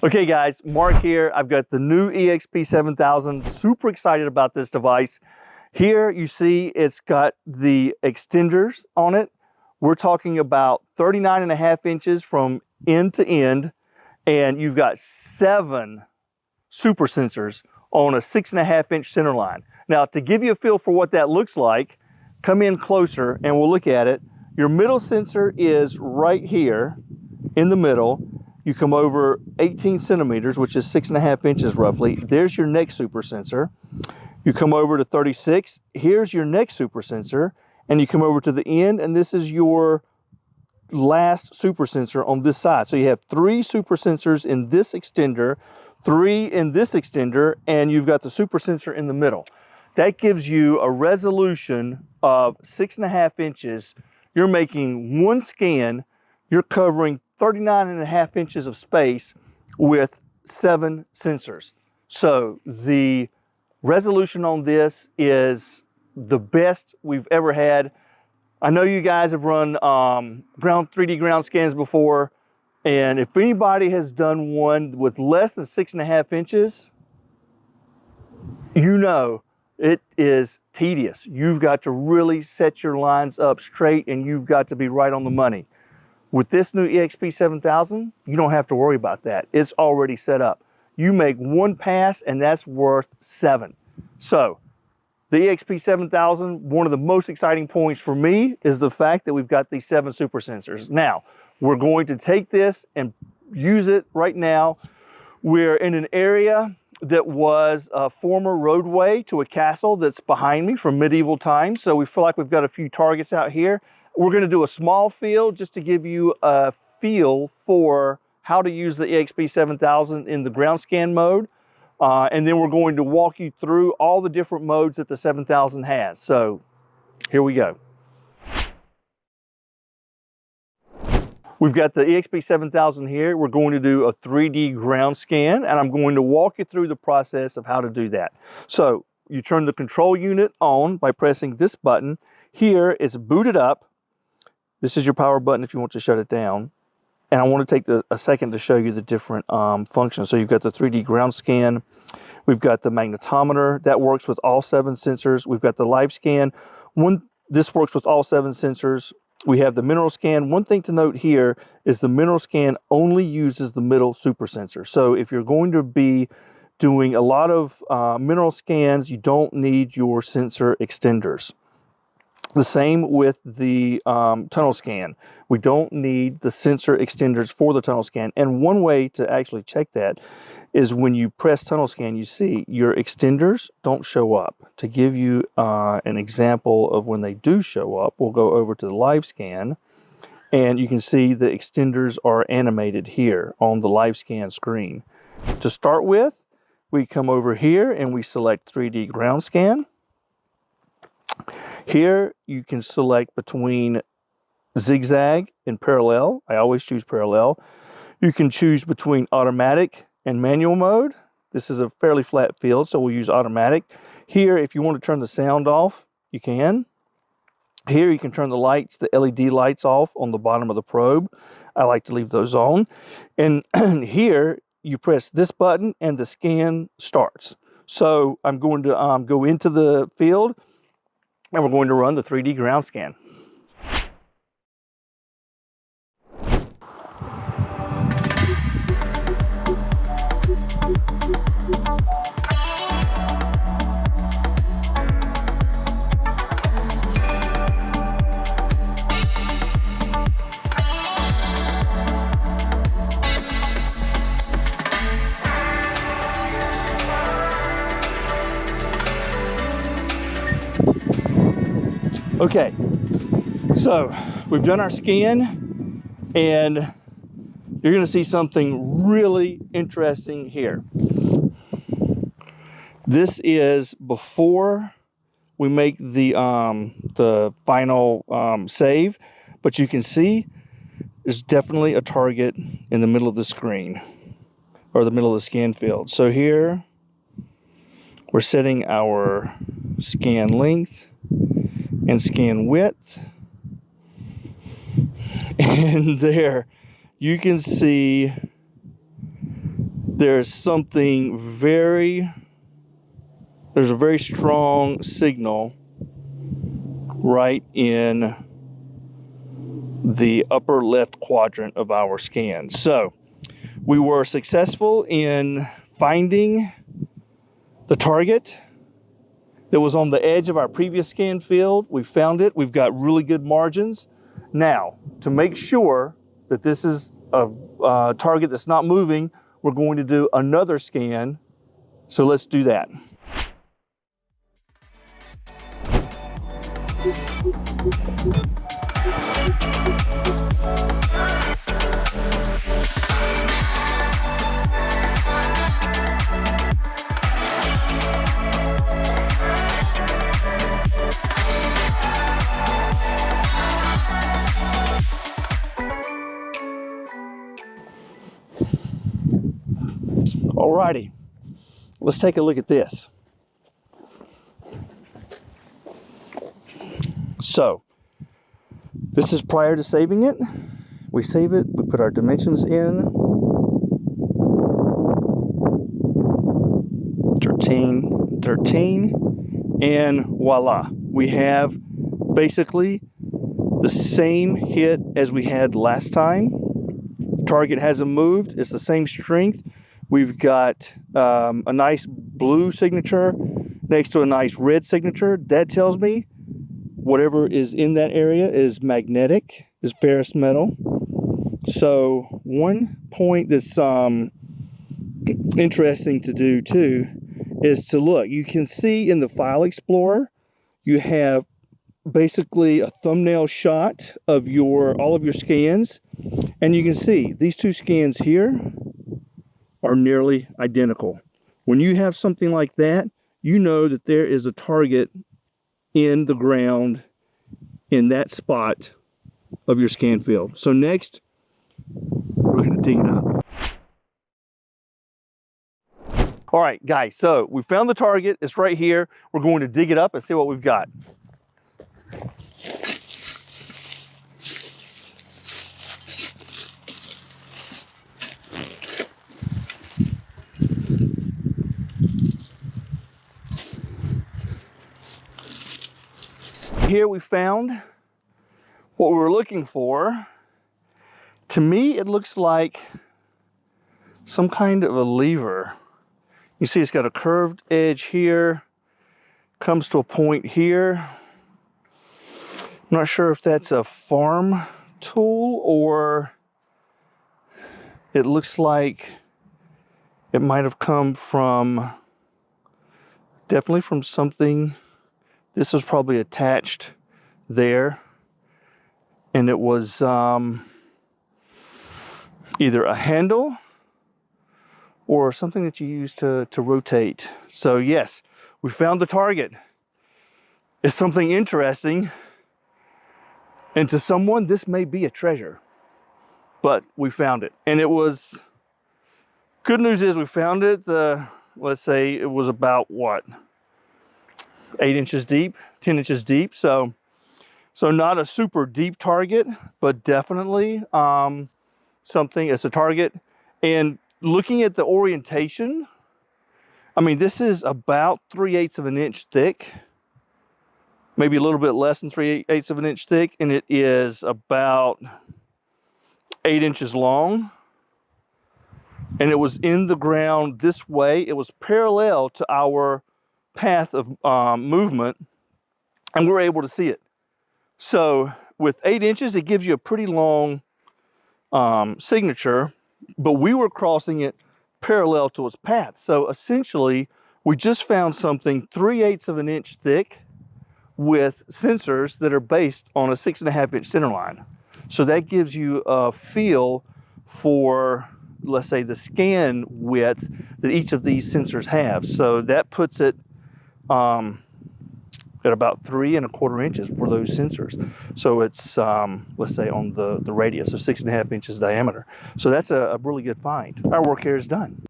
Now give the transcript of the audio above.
Okay guys, Mark here. I've got the new eXp 7000. Super excited about this device. Here you see it's got the extenders on it. We're talking about 39.5 inches from end to end, and you've got 7 super sensors on a 6.5 inch center line. Now, to give you a feel for what that looks like, come in closer and we'll look at it. Your middle sensor is right here in the middle. You come over 18 centimeters, which is 6.5 inches roughly. There's your next super sensor. You come over to 36. Here's your next super sensor. And you come over to the end, and this is your last super sensor on this side. So you have 3 super sensors in this extender, 3 in this extender, and you've got the super sensor in the middle. That gives you a resolution of 6.5 inches. You're making one scan. You're covering 39.5 inches of space with 7 sensors. So the resolution on this is the best we've ever had. I know you guys have run 3D ground scans before, and if anybody has done one with less than 6.5 inches, you know it is tedious. You've got to really set your lines up straight, and you've got to be right on the money. With this new eXp 7000, you don't have to worry about that. It's already set up. You make one pass and that's worth 7. So the eXp 7000, one of the most exciting points for me is the fact that we've got these 7 super sensors. Now, we're going to take this and use it right now. We're in an area that was a former roadway to a castle that's behind me from medieval times. So we feel like we've got a few targets out here. We're going to do a small field just to give you a feel for how to use the eXp 7000 in the ground scan mode. And then we're going to walk you through all the different modes that the 7000 has. So here we go. We've got the eXp 7000 here. We're going to do a 3D ground scan, and I'm going to walk you through the process of how to do that. So you turn the control unit on by pressing this button. Here it's booted up. This is your power button if you want to shut it down. And I want to take a second to show you the different functions. So you've got the 3D ground scan. We've got the magnetometer. That works with all 7 sensors. We've got the live scan. This works with all 7 sensors. We have the mineral scan. One thing to note here is the mineral scan only uses the middle super sensor. So if you're going to be doing a lot of mineral scans, you don't need your sensor extenders. The same with the tunnel scan. We don't need the sensor extenders for the tunnel scan. And one way to actually check that is when you press tunnel scan, you see your extenders don't show up. To give you an example of when they do show up, we'll go over to the live scan, and you can see the extenders are animated here on the live scan screen. To start with, we come over here and we select 3D ground scan. Here you can select between zigzag and parallel. I always choose parallel. You can choose between automatic and manual mode. This is a fairly flat field, so we'll use automatic. Here, if you want to turn the sound off, you can. Here you can turn the lights, the LED lights off on the bottom of the probe. I like to leave those on. And here you press this button and the scan starts. So I'm going to go into the field, and we're going to run the 3D ground scan. Okay, so we've done our scan, and you're going to see something really interesting here. This is before we make the final save, but you can see there's definitely a target in the middle of the screen, or the middle of the scan field. So here we're setting our scan length and scan width, and there you can see there's a very strong signal right in the upper left quadrant of our scan. So we were successful in finding the target that was on the edge of our previous scan field. We found it. We've got really good margins. Now, to make sure that this is a target that's not moving, we're going to do another scan. So let's do that. Alrighty, let's take a look at this. So, this is prior to saving it. We save it, we put our dimensions in. 13, and voila. We have basically the same hit as we had last time. The target hasn't moved, it's the same strength. We've got a nice blue signature next to a nice red signature. That tells me whatever is in that area is magnetic, is ferrous metal. So one point that's interesting to do too is to look. You can see in the File Explorer, you have basically a thumbnail shot of all of your scans. And you can see these two scans here are nearly identical. When you have something like that, you know that there is a target in the ground in that spot of your scan field. So next, we're going to dig it up. All right, guys, so we found the target. It's right here. We're going to dig it up and see what we've got. Here we found what we were looking for. To me, it looks like some kind of a lever. You see it's got a curved edge here, comes to a point here. I'm not sure if that's a farm tool or it looks like it might have come from, definitely from something. This was probably attached there, and it was either a handle or something that you use to rotate. So yes, we found the target. It's something interesting, and to someone this may be a treasure, but we found it. And it was, good news is we found it, let's say it was about what? 8 inches deep, 10 inches deep. So not a super deep target, but definitely something, it's a target. And looking at the orientation, I mean, this is about 3/8 of an inch thick, maybe a little bit less than 3/8 of an inch thick, and it is about 8 inches long. And it was in the ground this way. It was parallel to our path of movement, and we were able to see it. So with 8 inches, it gives you a pretty long signature, but we were crossing it parallel to its path. So essentially, we just found something 3/8 of an inch thick with sensors that are based on a 6.5 inch center line. So that gives you a feel for, let's say, the scan width that each of these sensors have. So that puts it at about 3¼ inches for those sensors. So it's, let's say, on the radius of 6.5 inches diameter. So that's a really good find. Our work here is done.